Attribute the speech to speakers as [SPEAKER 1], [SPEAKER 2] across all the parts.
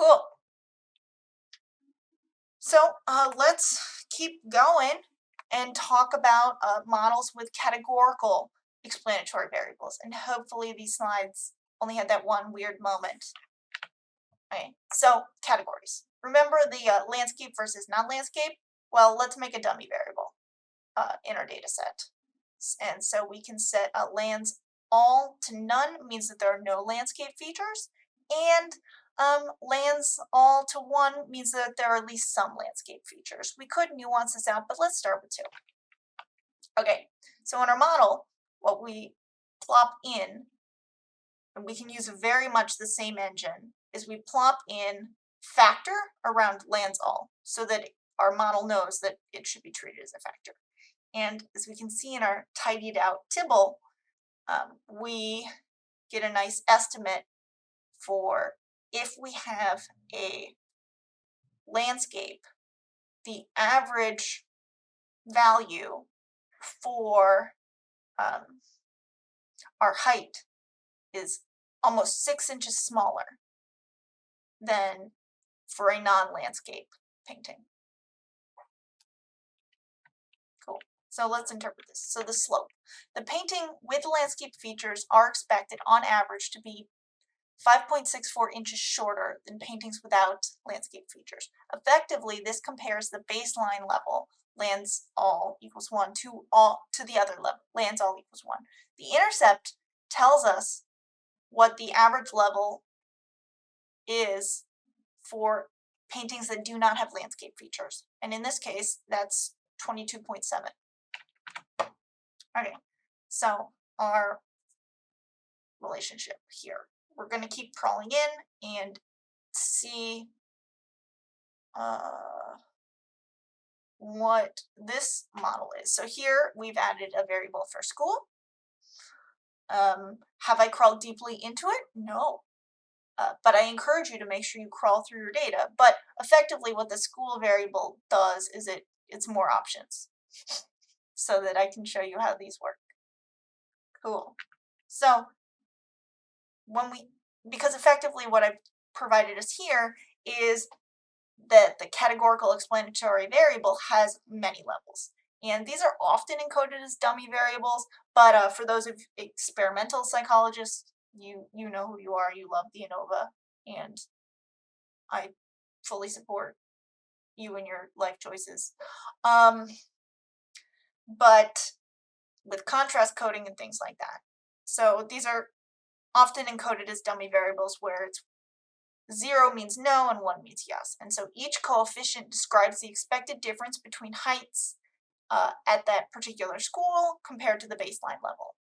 [SPEAKER 1] Cool. So let's keep going and talk about models with categorical explanatory variables. And hopefully these slides only had that one weird moment. Okay, so categories. Remember the landscape versus non-landscape? Well, let's make a dummy variable in our data set. And so we can set lands all to none, means that there are no landscape features, and lands all to 1 means that there are at least some landscape features. We could nuance this out, but let's start with 2. Okay, so in our model, what we plop in, and we can use very much the same engine, is we plop in factor around lands all, so that our model knows that it should be treated as a factor. And as we can see in our tidied out tibble, we get a nice estimate for if we have a landscape, the average value for our height is almost 6 inches smaller than for a non-landscape painting. Cool. So let's interpret this. So the slope. The painting with landscape features are expected on average to be 5.64 inches shorter than paintings without landscape features. Effectively, this compares the baseline level, lands all equals 1, to the other level, lands all equals 1. The intercept tells us what the average level is for paintings that do not have landscape features. And in this case, that's 22.7. Okay, so our relationship here. We're going to keep crawling in and see what this model is. So here we've added a variable for school. Have I crawled deeply into it? No. But I encourage you to make sure you crawl through your data. But effectively what the school variable does is it's more options so that I can show you how these work. Cool. So because effectively what I've provided us here is that the categorical explanatory variable has many levels. And these are often encoded as dummy variables, but for those of experimental psychologists, you know who you are, you love the ANOVA, and I fully support you and your life choices. But with contrast coding and things like that. So these are often encoded as dummy variables where it's 0 means no and 1 means yes. And so each coefficient describes the expected difference between heights at that particular school compared to the baseline level.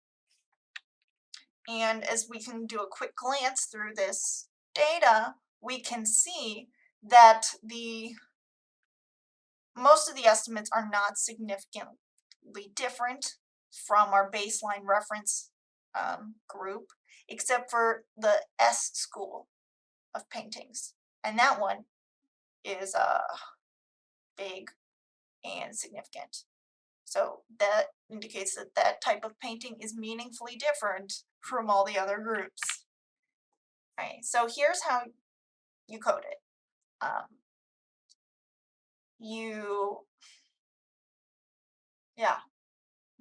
[SPEAKER 1] And as we can do a quick glance through this data, we can see that most of the estimates are not significantly different from our baseline reference group, except for the S school of paintings, and that one is big and significant. So that indicates that that type of painting is meaningfully different from all the other groups. All right, so here's how you code it.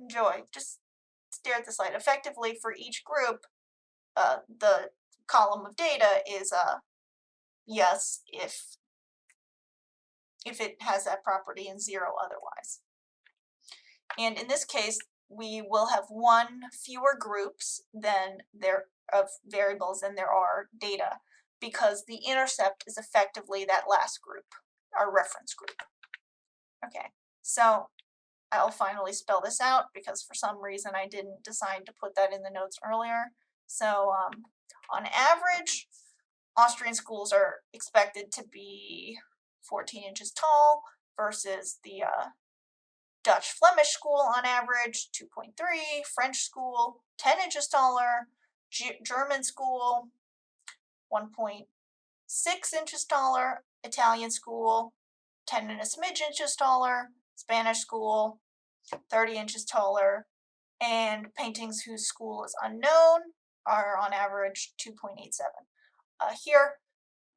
[SPEAKER 1] Enjoy. Just stare at the slide. Effectively, for each group, the column of data is yes if it has that property and 0 otherwise. And in this case, we will have 1 fewer groups than of variables than there are data, because the intercept is effectively that last group, our reference group. Okay, so I'll finally spell this out because for some reason I didn't decide to put that in the notes earlier. So on average, Austrian schools are expected to be 14 inches tall versus the Dutch Flemish school on average 2.3, French school 10 inches taller, German school 1.6 inches taller, Italian school 10 and a smidge inches taller, Spanish school 30 inches taller, and paintings whose school is unknown are on average 2.87. Here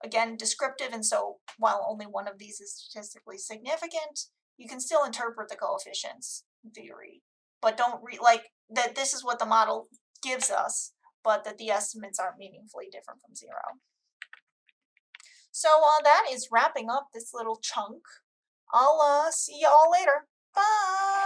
[SPEAKER 1] again, descriptive, and so while only one of these is statistically significant, you can still interpret the coefficients in theory, but don't like that this is what the model gives us, but that the estimates aren't meaningfully different from 0. So that is wrapping up this little chunk. I'll see y'all later. Bye!